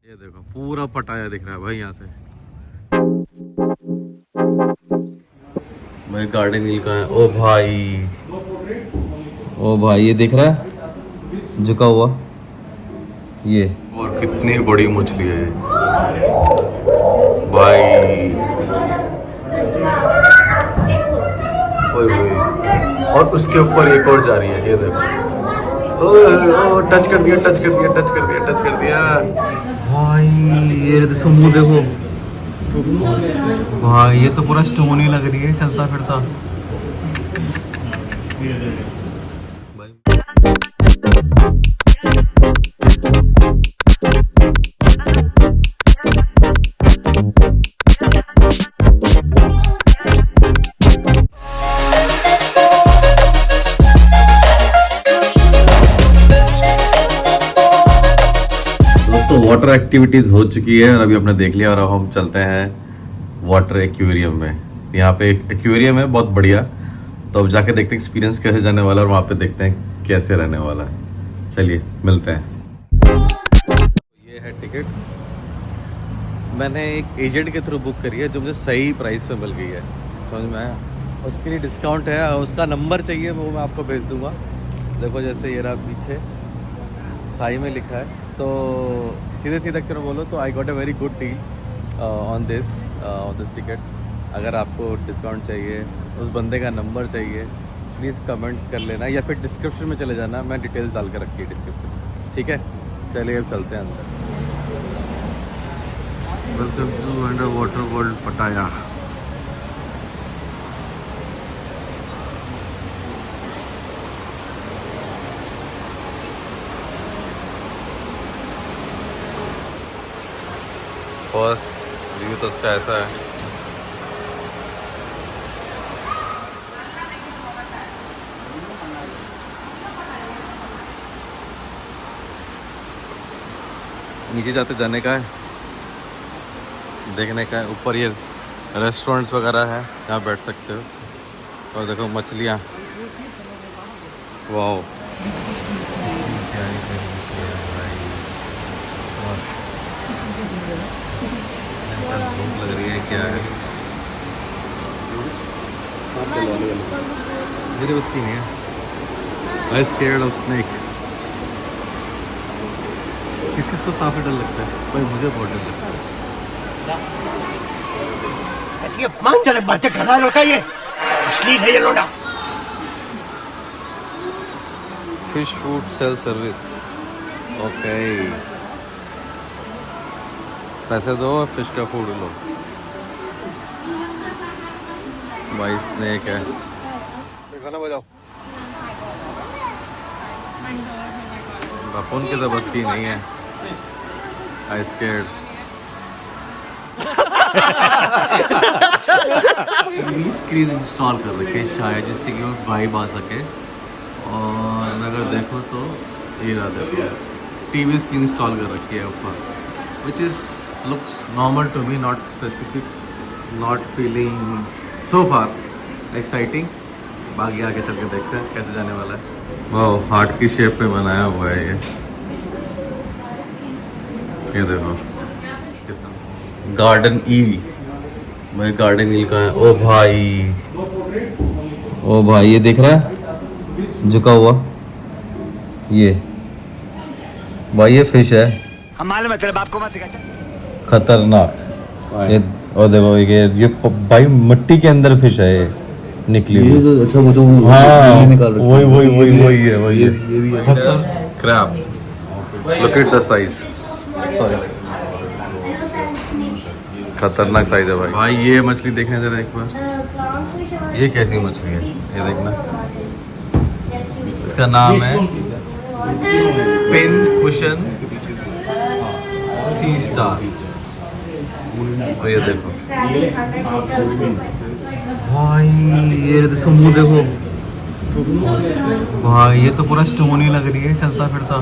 ये देखो पूरा पटाया दिख रहा है भाई यहाँ से। भाई गार्डन हील का है। ओ भाई, ओ भाई ये दिख रहा है झुका हुआ ये। और कितनी बड़ी मछली है भाई। ओए ओए, और उसके ऊपर एक और जा रही है, ये देखो। ओ टच कर दिया, टच कर दिया, टच कर दिया, टच कर दिया भाई। ये देखो मुंह देखो भाई, ये तो पूरा स्टोन ही लग रही है चलता फिरता भाई। वाटर एक्टिविटीज हो चुकी है और अभी आपने देख लिया, और अब हम चलते हैं वाटर एक्वेरियम में। यहाँ पे एक एक्वेरियम है बहुत बढ़िया, तो अब जाके देखते हैं एक्सपीरियंस कैसे जाने वाला है और वहाँ पे देखते हैं कैसे रहने वाला है। चलिए मिलते हैं। ये है टिकट, मैंने एक एजेंट के थ्रू बुक करी है जो मुझे सही प्राइस पे मिल गई है, समझ में आया। उसके लिए डिस्काउंट है, उसका नंबर चाहिए वो मैं आपको भेज दूँगा। देखो जैसे ये रहा पीछे थाई में लिखा है, तो सीधे सीधे अक्षर में बोलो तो I got a very good deal on this ticket. अगर आपको डिस्काउंट चाहिए, उस बंदे का नंबर चाहिए, प्लीज़ कमेंट कर लेना या फिर डिस्क्रिप्शन में चले जाना, मैं डिटेल्स डाल के रखी है डिस्क्रिप्शन, ठीक है। चलिए अब चलते हैं अंदर। Welcome to under water world Pattaya. First view तो उसका ऐसा है। नीचे जाते जाने का है, देखने का है। ऊपर ये रेस्टोरेंट्स वगैरह है, यहाँ बैठ सकते हो। और देखो मछलियाँ, वाओ भूख लग रही है क्या है। मेरी बस की नहीं है। आई स्केर्ड ऑफ स्नेक। किस किस को सांप से डर लगता है भाई? मुझे बहुत डर लगता है। ऐसी अपमानजनक बातें कर रहा है लड़का, ये अश्लील है ये लोड़ा। Fish food sale service, okay. पैसे दो और फिश का फूड लो। भाई स्नेक है, गाना बजाओ। बापुन की तो बस की नहीं है। आई स्केर्ड। टीवी स्क्रीन इंस्टॉल कर रखी है शायद, जिससे कि वो वाइब आ सके। और अगर देखो तो ये रहा देखो, टीवी स्क्रीन इंस्टॉल कर रखी है ऊपर, which is looks normal to me, not specific, not feeling so far exciting। बाकी आगे चल के देखते हैं कैसे जाने वाला है। वाह, हार्ट की शेप पे बनाया हुआ है ये देखो कितना। गार्डन ईल, भाई गार्डन ईल का है। ओ भाई, ओ भाई ये दिख रहा है झुका हुआ ये। भाई ये फिश है, हम मालूम है तेरे बाप को मत सिखा। खतरनाक। ये और देखो ये भाई मिट्टी के अंदर फिश है ये निकली हुई। तो अच्छा वो जो हाँ निकाल रखी वही वही वही वही है, वही ये है भी है। Crab. Look at the size, sorry खतरनाक साइज है भाई। भाई ये मछली देखने जरा एक बार, ये कैसी मछली है ये देखना। इसका नाम है पिन कुशन सी स्टार। और ये देखो भाई, ये देखो मुंह देखो भाई, ये तो पूरा स्टोन ही लग रही है चलता फिरता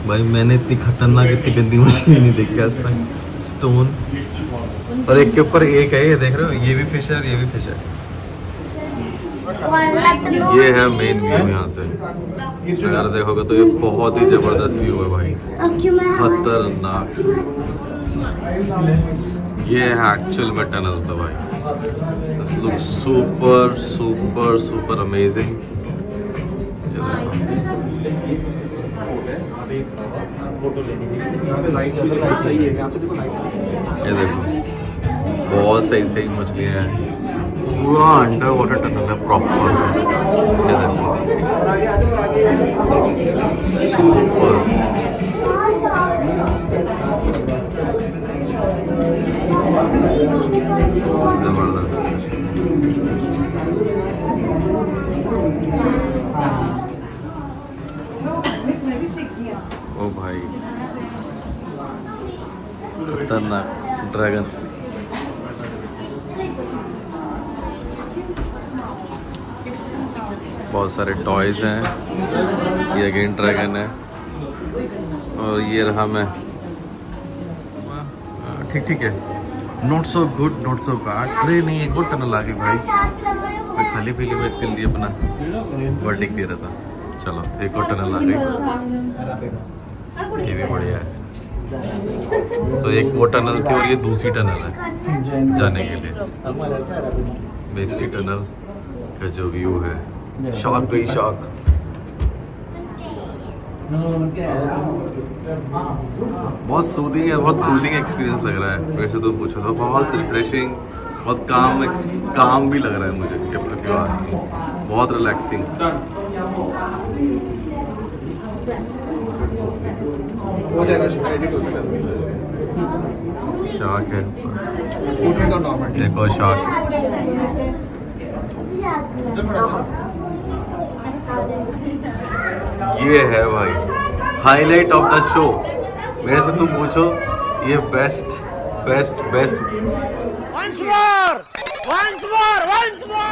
भाई। मैंने इतनी खतरनाक इतनी गंदी मछली नहीं देखी आज तक। स्टोन, और एक के ऊपर एक है, ये देख रहे हो, ये भी फिश है और ये भी फिश है। ये है मेन व्यू यहाँ से, अगर देखोगे तो ये बहुत ही जबरदस्त व्यू है भाई, खतरनाक। ये है एक्चुअल में टनल था भाई। This look super super super amazing. ये देखो बहुत सही सही मछलियाँ हैं, पूरा अंडर वाटर टनल है प्रॉपर। ये देखो सुपर। जबरदस्त। ओ भाई खतरनाक ड्रैगन। बहुत सारे टॉयज हैं। ये अगेन ड्रैगन है और ये रहा मैं। ठीक ठीक है, not so good not so bad. अरे नहीं, एक और टनल आ गई भाई। मैं खाली पीली वेट के लिए अपना वर्डिक दे रहा था। चलो एक और टनल आ गई, ये भी बढ़िया है। तो एक वो टनल थी और ये दूसरी टनल है जाने के लिए। बेसिक टनल का जो व्यू है, शॉक गई शॉक। बहुत सूदिंग है, बहुत कूलिंग एक्सपीरियंस लग रहा है मेरे से तो पूछो तो। बहुत रिफ्रेशिंग, बहुत काम भी लग रहा है मुझे। बहुत रिलैक्सिंग। शार्क है, एक और शार्क। ये है भाई हाईलाइट ऑफ द शो। मेरे से तुम पूछो, ये बेस्ट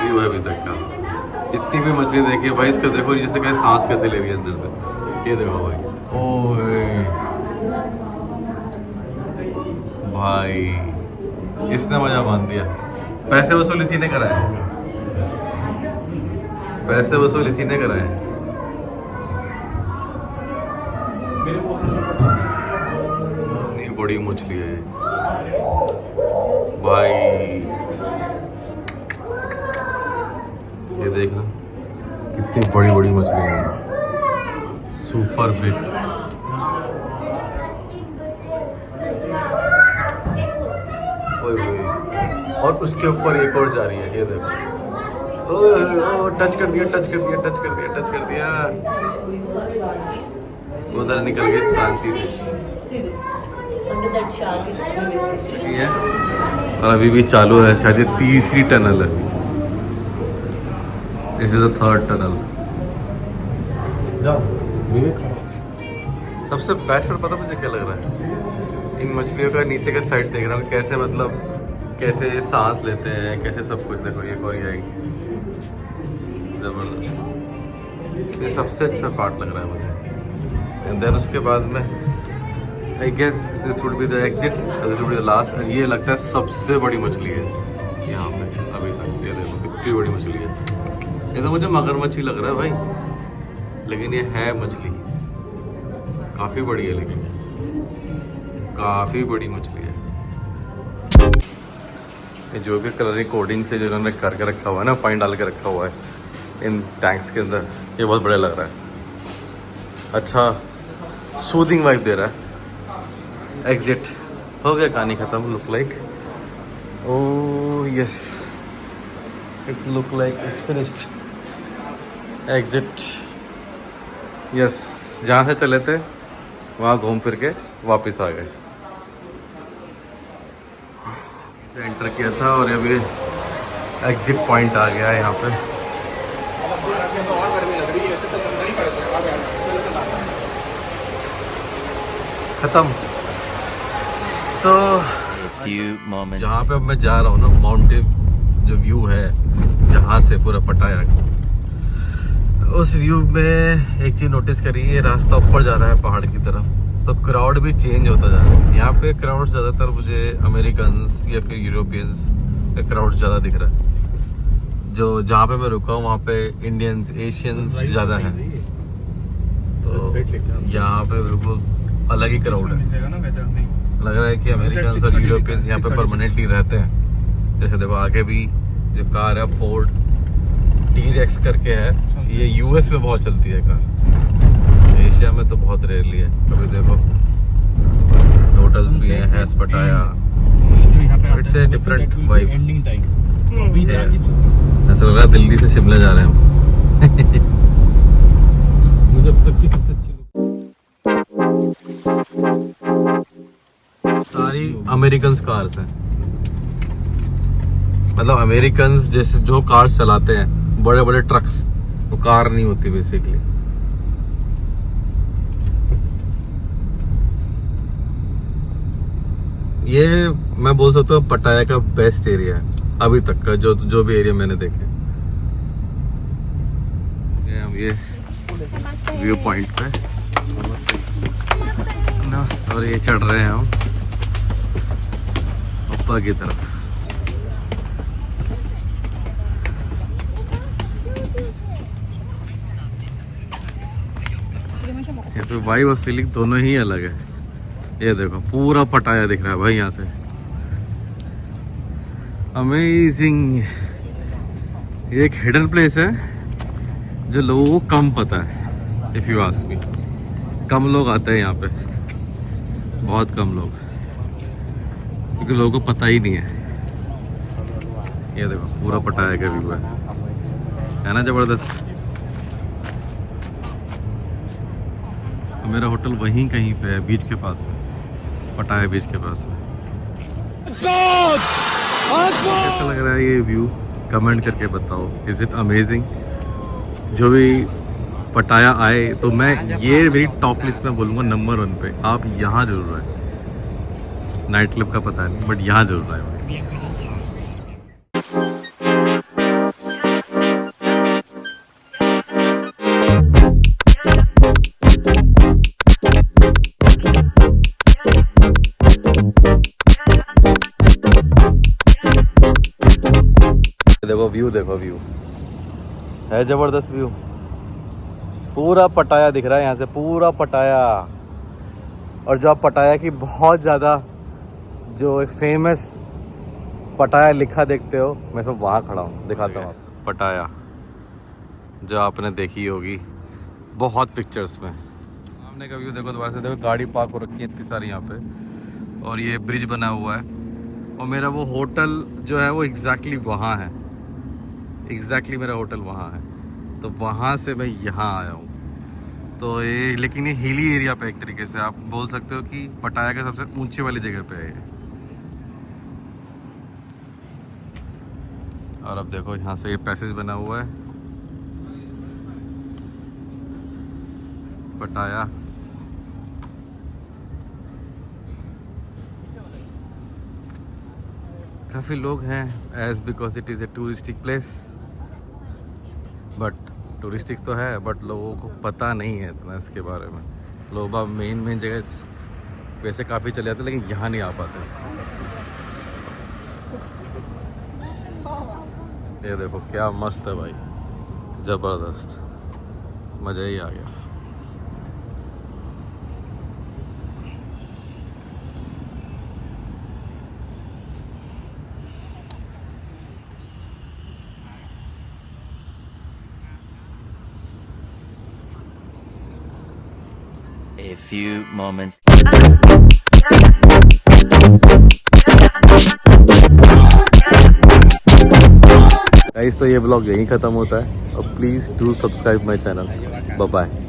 व्यू है अभी तक का। जितनी भी मछली देखी है भाई, इसका देखो जैसे कैसे सांस कैसे ले रही है अंदर से। ये देखो भाई, ओए भाई इसने मजा मान दिया। पैसे वसूल इसी ने कराए, पैसे वसूल इसी ने कराए। नहीं बड़ी मछली है भाई, ये देखना कितनी बड़ी बड़ी मछली है, सुपर बिग। और उसके ऊपर एक और जा रही है, ये देखो। ओ टच कर दिया उधर निकल गई शांति से। ठीक है, और अभी भी चालू है, शायद ये तीसरी टनल है। This is the third tunnel. सबसे बेस्ट और पता मुझे क्या लग रहा है, इन मछलियों का नीचे का साइड देख रहा हूँ, कैसे मतलब कैसे ये सांस लेते हैं, कैसे सब कुछ। देखो ये कोरी आएगी, जबरदस्त। ये सबसे अच्छा पार्ट लग रहा है मुझे। एंड देन उसके बाद में I guess this would be the exit, this would be the last. और ये लगता है सबसे बड़ी मछली है यहाँ पे अभी तक। ये देखो कितनी बड़ी मछली है। ये तो मुझे मगरमच्छ लग रहा है भाई, लेकिन ये है मछली, काफ़ी बड़ी है, लेकिन काफ़ी बड़ी मछली है। ये जो भी कलरिंग कोडिंग से जो इन्होंने करके रखा हुआ है ना, पानी डाल के रखा हुआ है इन टैंक्स के अंदर, ये बहुत बढ़िया लग रहा है। अच्छा सूदिंग वाइब दे रहा है। एग्जिट हो गया, कहानी ख़त्म। Look like, oh yes, it's look like it's finished. Exit, yes, जहाँ से चले थे वहाँ घूम फिर के वापस आ गए। एंटर किया था और अभी एग्जिट पॉइंट आ गया है यहाँ पे। खत्म। तो जहाँ पे अब मैं जा रहा हूँ ना, माउंटेन जो व्यू है जहाँ से पूरा पटाया, उस व्यू में एक चीज नोटिस करी, ये रास्ता ऊपर जा रहा है पहाड़ की तरफ, तो क्राउड भी चेंज होता जा रहा है। यहाँ पे क्राउड ज़्यादातर मुझे अमेरिकन्स या फिर यूरोपियंस का क्राउड ज़्यादा दिख रहा है। जो जहाँ पे मैं रुका हूँ वहाँ पे इंडियंस एशियंस ज़्यादा हैं, तो यहाँ पे बिल्कुल अलग ही क्राउड है। लग रहा है कि अमेरिकन और यूरोपियंस यहाँ पे परमानेंटली रहते हैं। जैसे देखो आगे भी जो कार है फोर्ड T-Rex करके है, ये यूएस में बहुत चलती है कार, एशिया में तो बहुत रेयरली है। कभी देखो होटल्स भी हैं, हैस पटाया, it's a different vibe. Ending time ऐसा लग रहा है दिल्ली से शिमला जा रहे हैं हम। मुझे अब तक की सबसे अच्छी सारी अमेरिकन कार्स हैं, मतलब अमेरिकन जैसे जो कार्स चलाते हैं बड़े बड़े ट्रक्स, वो कार नहीं होती बेसिकली। ये मैं बोल सकता हूँ पटाया का बेस्ट एरिया है अभी तक का, जो भी एरिया मैंने देखे। ये व्यू पॉइंट पे और ये चढ़ रहे हैं हम ऊपर की तरफ। यहाँ पे वाइब और फीलिंग दोनों ही अलग है। ये देखो पूरा पटाया दिख रहा है भाई यहाँ से, अमेजिंग। ये एक हिडन प्लेस है जो लोगों को कम पता है, इफ यू आस्क मी। कम लोग आते हैं यहाँ पे, बहुत कम लोग, क्योंकि लोगों को पता ही नहीं है। ये देखो पूरा पटाया का व्यू है ना, जबरदस्त। मेरा होटल वहीं कहीं पे है, बीच के पास में, पटाया बीच के पास में। कैसा लग रहा है ये व्यू, कमेंट करके बताओ। Is it amazing? जो भी पटाया आए तो मैं ये मेरी टॉप लिस्ट में बोलूँगा नंबर 1 पे, आप यहाँ जरूर आए। नाइट क्लब का पता नहीं, बट यहाँ जरूर आए। देखो व्यू है, जबरदस्त व्यू। पूरा पटाया दिख रहा है यहाँ से, पूरा पटाया। और जो आप पटाया की बहुत ज़्यादा जो एक फेमस पटाया लिखा देखते हो, मैं तो वहाँ खड़ा हूँ, दिखाता हूँ आपको। पटाया जो आपने देखी होगी बहुत पिक्चर्स में। सामने का व्यू देखो, दोबारा से देखो, गाड़ी पार्क हो रखी है इतनी सारी यहाँ पे, और ये ब्रिज बना हुआ है। और मेरा वो होटल जो है वो एग्जैक्टली वहाँ है, एग्जैक्टली मेरा होटल वहाँ है। तो वहाँ से मैं यहाँ आया हूँ। तो ये लेकिन ये हिली एरिया पे एक तरीके से आप बोल सकते हो कि पटाया के सबसे ऊंची वाली जगह पे है ये। और अब देखो यहाँ से ये पैसेज बना हुआ है पटाया। काफ़ी लोग हैं as because it is a touristic place, but touristic तो है बट लोगों को पता नहीं है इतना इसके बारे में। लोग अब मेन जगह वैसे काफ़ी चले जाते लेकिन यहाँ नहीं आ पाते। ये देखो क्या मस्त है भाई, ज़बरदस्त, मज़ा ही आ गया। A few moments. गाइस तो ये ब्लॉग यहीं ख़त्म होता है। और please do subscribe my channel. Bye bye.